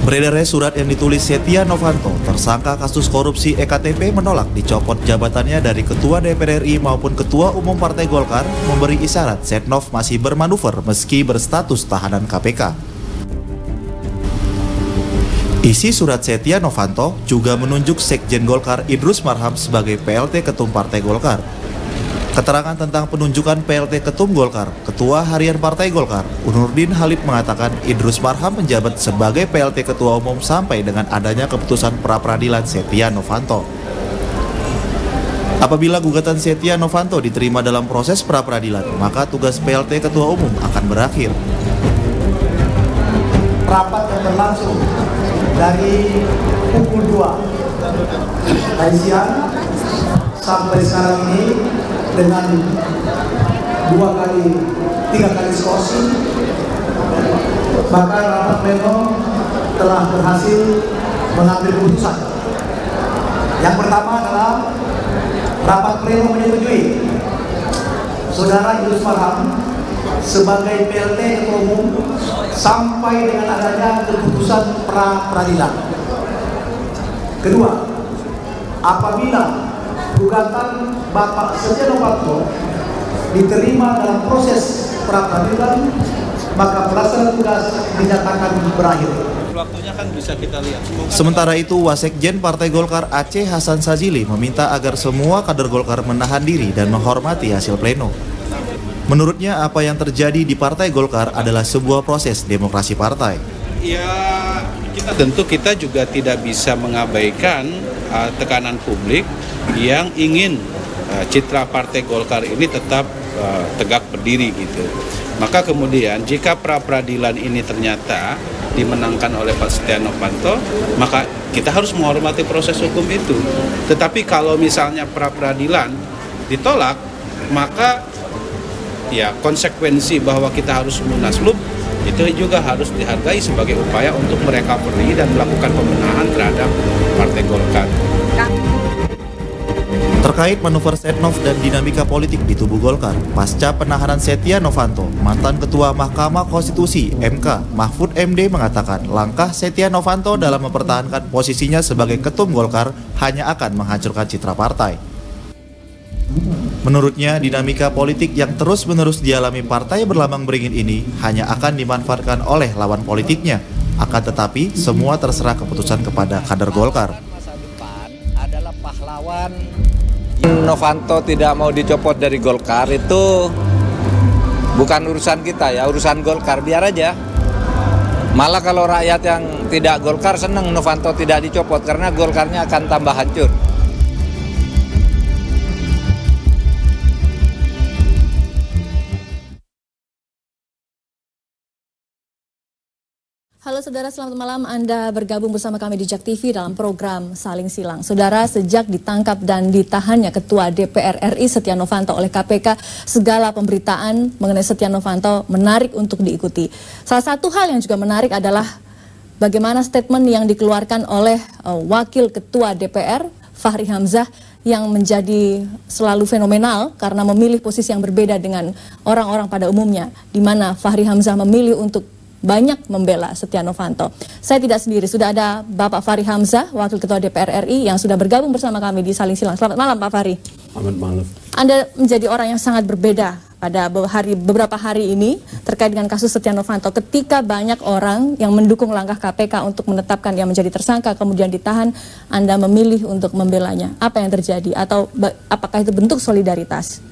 Beredarnya surat yang ditulis Setia Novanto, tersangka kasus korupsi EKTP, menolak dicopot jabatannya dari Ketua DPR RI maupun Ketua Umum Partai Golkar, memberi isyarat Setnov masih bermanuver meski berstatus tahanan KPK. Isi surat Setia Novanto juga menunjuk Sekjen Golkar Idrus Marham sebagai PLT Ketum Partai Golkar. Keterangan tentang penunjukan PLT Ketum Golkar, Ketua Harian Partai Golkar, Nurdin Halid mengatakan Idrus Marham menjabat sebagai PLT Ketua Umum sampai dengan adanya keputusan pra-peradilan Setia Novanto. Apabila gugatan Setia Novanto diterima dalam proses pra-peradilan, maka tugas PLT Ketua Umum akan berakhir. Rapat yang berlangsung dari pukul 2 dari siang sampai sekarang ini dengan 3 kali skorsing, bahkan rapat pleno telah berhasil mengambil keputusan. Yang pertama adalah rapat pleno menyetujui Saudara Idrus Marham sebagai PLT Ketua Umum sampai dengan adanya keputusan pra-peradilan. Kedua, apabila gugatan Bapak Setia Novanto diterima dalam proses pra-peradilan, maka pelaksanaan tugas dinyatakan berakhir. Waktunya kan bisa kita lihat. Sementara itu, Wasekjen Partai Golkar Aceh Hasan Sazili meminta agar semua kader Golkar menahan diri dan menghormati hasil pleno. Menurutnya, apa yang terjadi di Partai Golkar adalah sebuah proses demokrasi partai. Ya, tentu kita juga tidak bisa mengabaikan tekanan publik yang ingin citra Partai Golkar ini tetap tegak berdiri gitu. Maka kemudian jika pra-peradilan ini ternyata dimenangkan oleh Pak Setia Novanto, maka kita harus menghormati proses hukum itu. Tetapi kalau misalnya pra-peradilan ditolak, maka ya konsekuensi bahwa kita harus munaslup itu juga harus dihargai sebagai upaya untuk merecovery dan melakukan pembenahan terhadap Partai Golkar. Terkait manuver Setnov dan dinamika politik di tubuh Golkar, pasca penahanan Setia Novanto, mantan Ketua Mahkamah Konstitusi (MK) Mahfud MD mengatakan langkah Setia Novanto dalam mempertahankan posisinya sebagai Ketum Golkar hanya akan menghancurkan citra partai. Menurutnya, dinamika politik yang terus-menerus dialami partai berlambang beringin ini hanya akan dimanfaatkan oleh lawan politiknya. Akan tetapi, semua terserah keputusan kepada kader Golkar. Masa depan adalah pahlawan. Novanto tidak mau dicopot dari Golkar itu bukan urusan kita ya, urusan Golkar, biar aja. Malah kalau rakyat yang tidak Golkar senang Novanto tidak dicopot karena Golkarnya akan tambah hancur. Halo saudara, selamat malam. Anda bergabung bersama kami di JAK TV dalam program Saling Silang. Saudara, sejak ditangkap dan ditahannya Ketua DPR RI Setia Novanto oleh KPK, segala pemberitaan mengenai Setia Novanto menarik untuk diikuti. Salah satu hal yang juga menarik adalah bagaimana statement yang dikeluarkan oleh Wakil Ketua DPR Fahri Hamzah yang menjadi selalu fenomenal karena memilih posisi yang berbeda dengan orang-orang pada umumnya, di mana Fahri Hamzah memilih untuk banyak membela Setia Novanto. Saya tidak sendiri, sudah ada Bapak Fahri Hamzah, Wakil Ketua DPR RI yang sudah bergabung bersama kami di Saling Silang. Selamat malam Pak Fahri. Selamat malam. Anda menjadi orang yang sangat berbeda pada beberapa hari ini terkait dengan kasus Setia Novanto. Ketika banyak orang yang mendukung langkah KPK untuk menetapkan dia menjadi tersangka kemudian ditahan, Anda memilih untuk membelanya. Apa yang terjadi? Atau apakah itu bentuk solidaritas?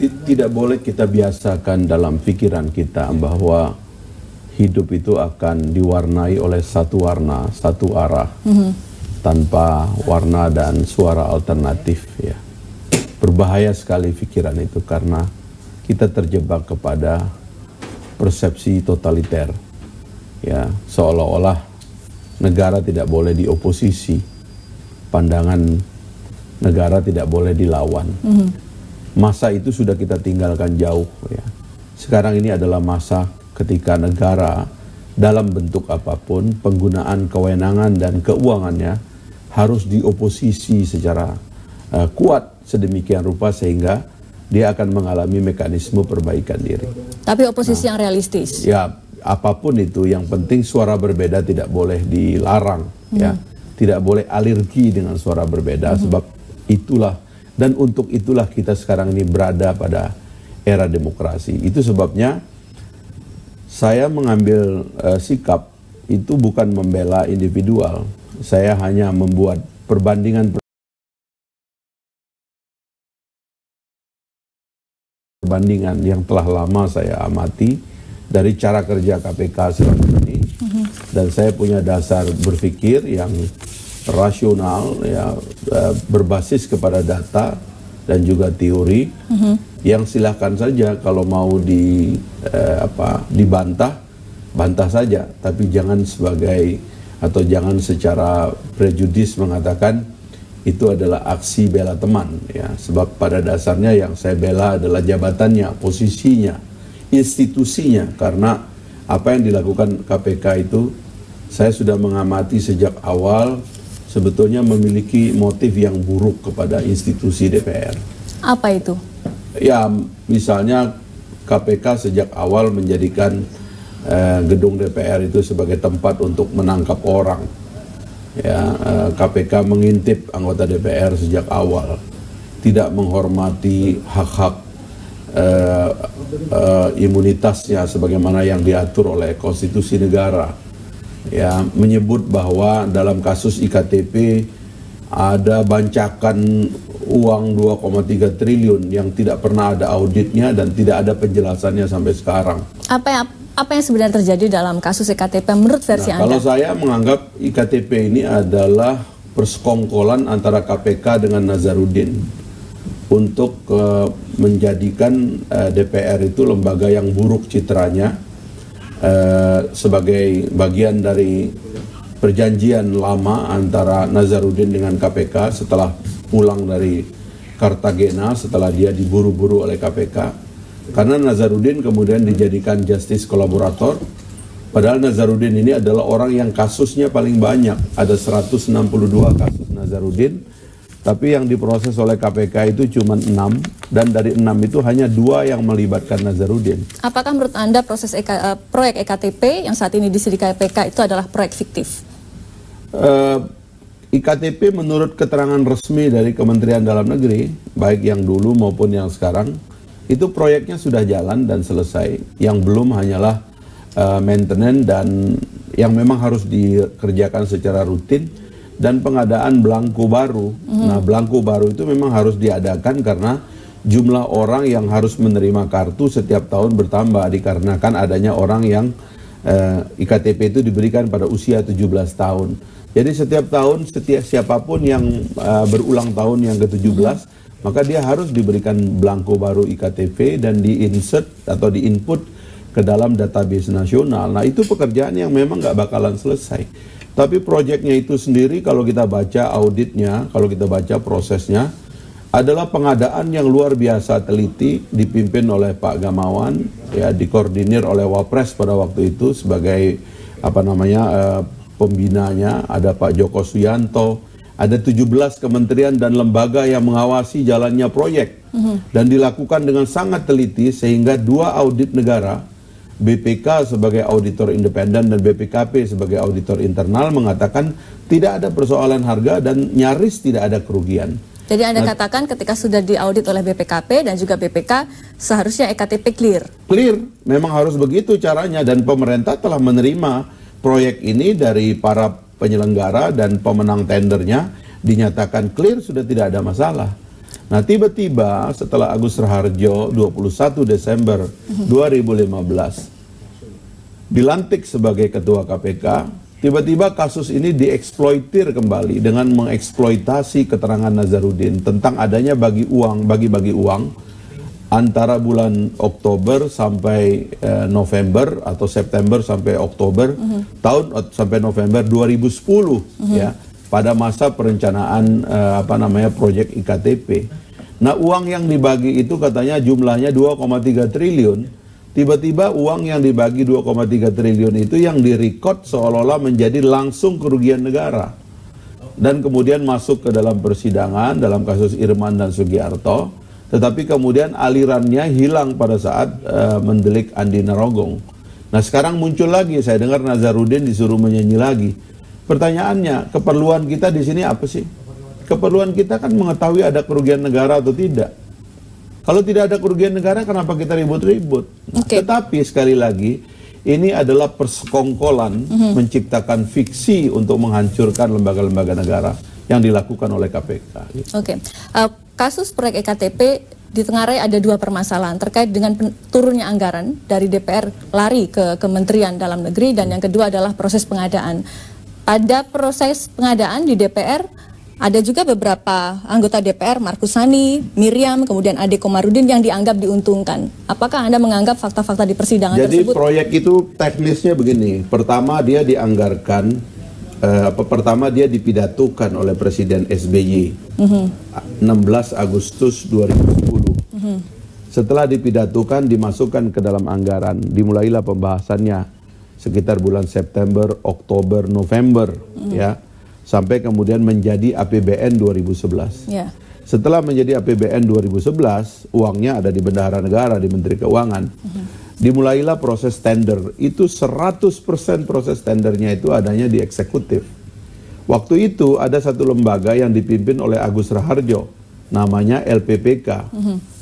Tidak boleh kita biasakan dalam pikiran kita bahwa hidup itu akan diwarnai oleh satu warna, satu arah, tanpa warna dan suara alternatif. Ya. Berbahaya sekali pikiran itu karena kita terjebak kepada persepsi totaliter. Ya, seolah-olah negara tidak boleh dioposisi, pandangan negara tidak boleh dilawan. Masa itu sudah kita tinggalkan jauh ya. Sekarang ini adalah masa ketika negara dalam bentuk apapun penggunaan kewenangan dan keuangannya harus dioposisi secara kuat sedemikian rupa sehingga dia akan mengalami mekanisme perbaikan diri. Tapi oposisi yang realistis. Ya, apapun itu, yang penting suara berbeda tidak boleh dilarang, ya. Tidak boleh alergi dengan suara berbeda, sebab itulah dan untuk itulah kita sekarang ini berada pada era demokrasi. Itu sebabnya saya mengambil sikap itu bukan membela individual. Saya hanya membuat perbandingan yang telah lama saya amati dari cara kerja KPK selama ini, dan saya punya dasar berpikir yang rasional, ya, berbasis kepada data dan juga teori, yang silahkan saja kalau mau dibantah, bantah saja, tapi jangan sebagai atau jangan secara prejudis mengatakan itu adalah aksi bela teman, ya, sebab pada dasarnya yang saya bela adalah jabatannya, posisinya, institusinya, karena apa yang dilakukan KPK itu saya sudah mengamati sejak awal sebetulnya memiliki motif yang buruk kepada institusi DPR. Apa itu? Ya, misalnya KPK sejak awal menjadikan gedung DPR itu sebagai tempat untuk menangkap orang. Ya, KPK mengintip anggota DPR sejak awal, tidak menghormati hak-hak imunitasnya sebagaimana yang diatur oleh konstitusi negara. Ya, menyebut bahwa dalam kasus IKTP ada bancakan uang 2,3 triliun yang tidak pernah ada auditnya dan tidak ada penjelasannya sampai sekarang. Apa yang sebenarnya terjadi dalam kasus IKTP menurut versi Anda? Kalau saya menganggap IKTP ini adalah persekongkolan antara KPK dengan Nazarudin untuk menjadikan DPR itu lembaga yang buruk citranya, sebagai bagian dari perjanjian lama antara Nazarudin dengan KPK setelah pulang dari Kartagena, setelah dia diburu-buru oleh KPK. Karena Nazarudin kemudian dijadikan justice kolaborator, padahal Nazarudin ini adalah orang yang kasusnya paling banyak, ada 162 kasus Nazarudin, tapi yang diproses oleh KPK itu cuma 6, dan dari 6 itu hanya 2 yang melibatkan Nazarudin. Apakah menurut Anda proses proyek EKTP yang saat ini disidik KPK itu adalah proyek fiktif? IKTP menurut keterangan resmi dari Kementerian Dalam Negeri, baik yang dulu maupun yang sekarang, itu proyeknya sudah jalan dan selesai. Yang belum hanyalah maintenance dan yang memang harus dikerjakan secara rutin, dan pengadaan belangko baru. Nah, belangko baru itu memang harus diadakan karena jumlah orang yang harus menerima kartu setiap tahun bertambah dikarenakan adanya orang yang IKTP itu diberikan pada usia 17 tahun. Jadi setiap tahun siapapun yang berulang tahun yang ke-17, maka dia harus diberikan belangko baru IKTP dan di-insert atau di-input ke dalam database nasional. Nah, itu pekerjaan yang memang nggak bakalan selesai. Tapi proyeknya itu sendiri kalau kita baca auditnya, kalau kita baca prosesnya, adalah pengadaan yang luar biasa teliti, dipimpin oleh Pak Gamawan, ya, dikoordinir oleh Wapres pada waktu itu sebagai pembinanya, ada Pak Joko Suyanto. Ada 17 kementerian dan lembaga yang mengawasi jalannya proyek, dan dilakukan dengan sangat teliti sehingga 2 audit negara, BPK sebagai auditor independen dan BPKP sebagai auditor internal, mengatakan tidak ada persoalan harga dan nyaris tidak ada kerugian. Jadi Anda katakan ketika sudah diaudit oleh BPKP dan juga BPK, seharusnya EKTP clear? Clear, memang harus begitu caranya, dan pemerintah telah menerima proyek ini dari para penyelenggara dan pemenang tendernya, dinyatakan clear, sudah tidak ada masalah. Nah, tiba-tiba setelah Agus Raharjo 21 Desember 2015 dilantik sebagai ketua KPK, tiba-tiba kasus ini dieksploitir kembali dengan mengeksploitasi keterangan Nazarudin tentang adanya bagi uang antara bulan Oktober sampai November atau September sampai Oktober sampai November 2010 ya, pada masa perencanaan proyek IKTP. Nah, uang yang dibagi itu katanya jumlahnya 2,3 triliun. Tiba-tiba uang yang dibagi 2,3 triliun itu yang direkod seolah-olah menjadi langsung kerugian negara. Dan kemudian masuk ke dalam persidangan dalam kasus Irman dan Sugiharto. Tetapi kemudian alirannya hilang pada saat mendelik Andi Narogong. Nah, sekarang muncul lagi, saya dengar Nazarudin disuruh menyanyi lagi. Pertanyaannya, keperluan kita di sini apa sih? Keperluan kita kan mengetahui ada kerugian negara atau tidak. Kalau tidak ada kerugian negara, kenapa kita ribut-ribut? Tetapi sekali lagi, ini adalah persekongkolan menciptakan fiksi untuk menghancurkan lembaga-lembaga negara yang dilakukan oleh KPK. Kasus proyek EKTP ditengarai ada dua permasalahan terkait dengan turunnya anggaran dari DPR lari ke Kementerian Dalam Negeri, dan yang kedua adalah proses pengadaan. Pada proses pengadaan di DPR, ada juga beberapa anggota DPR, Markus Sani, Miriam, kemudian Ade Komarudin yang dianggap diuntungkan. Apakah Anda menganggap fakta-fakta di persidangan tersebut? Jadi proyek itu teknisnya begini. Pertama dia dianggarkan, pertama dia dipidatokan oleh Presiden SBY 16 Agustus 2010. Setelah dipidatokan, dimasukkan ke dalam anggaran, dimulailah pembahasannya sekitar bulan September, Oktober, November, ya. Sampai kemudian menjadi APBN 2011. Setelah menjadi APBN 2011, uangnya ada di Bendahara Negara, di Menteri Keuangan. Dimulailah proses tender. Itu 100% proses tendernya itu adanya di eksekutif. Waktu itu ada satu lembaga yang dipimpin oleh Agus Raharjo, namanya LPPK,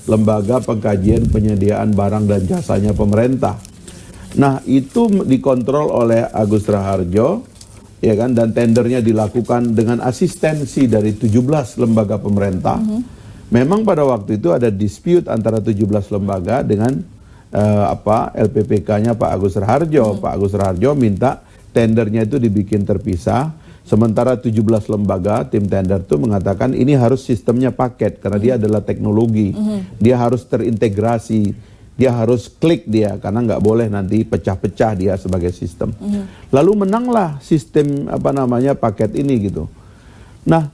Lembaga Pengkajian Penyediaan Barang dan Jasanya Pemerintah. Nah, itu dikontrol oleh Agus Raharjo, ya kan, dan tendernya dilakukan dengan asistensi dari 17 lembaga pemerintah. Memang pada waktu itu ada dispute antara 17 lembaga dengan LPPK-nya Pak Agus Raharjo. Pak Agus Raharjo minta tendernya itu dibikin terpisah, sementara 17 lembaga tim tender itu mengatakan ini harus sistemnya paket karena dia adalah teknologi. Dia harus terintegrasi. Dia harus klik dia, karena nggak boleh nanti pecah-pecah dia sebagai sistem. Lalu menanglah sistem paket ini gitu. Nah,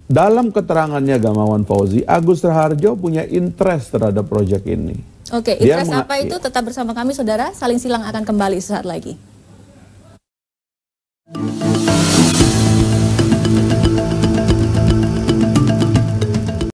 dalam keterangannya Gamawan Fauzi, Agus Raharjo punya interest terhadap proyek ini. Interest apa itu? Tetap bersama kami, saudara. Saling Silang akan kembali sesaat lagi.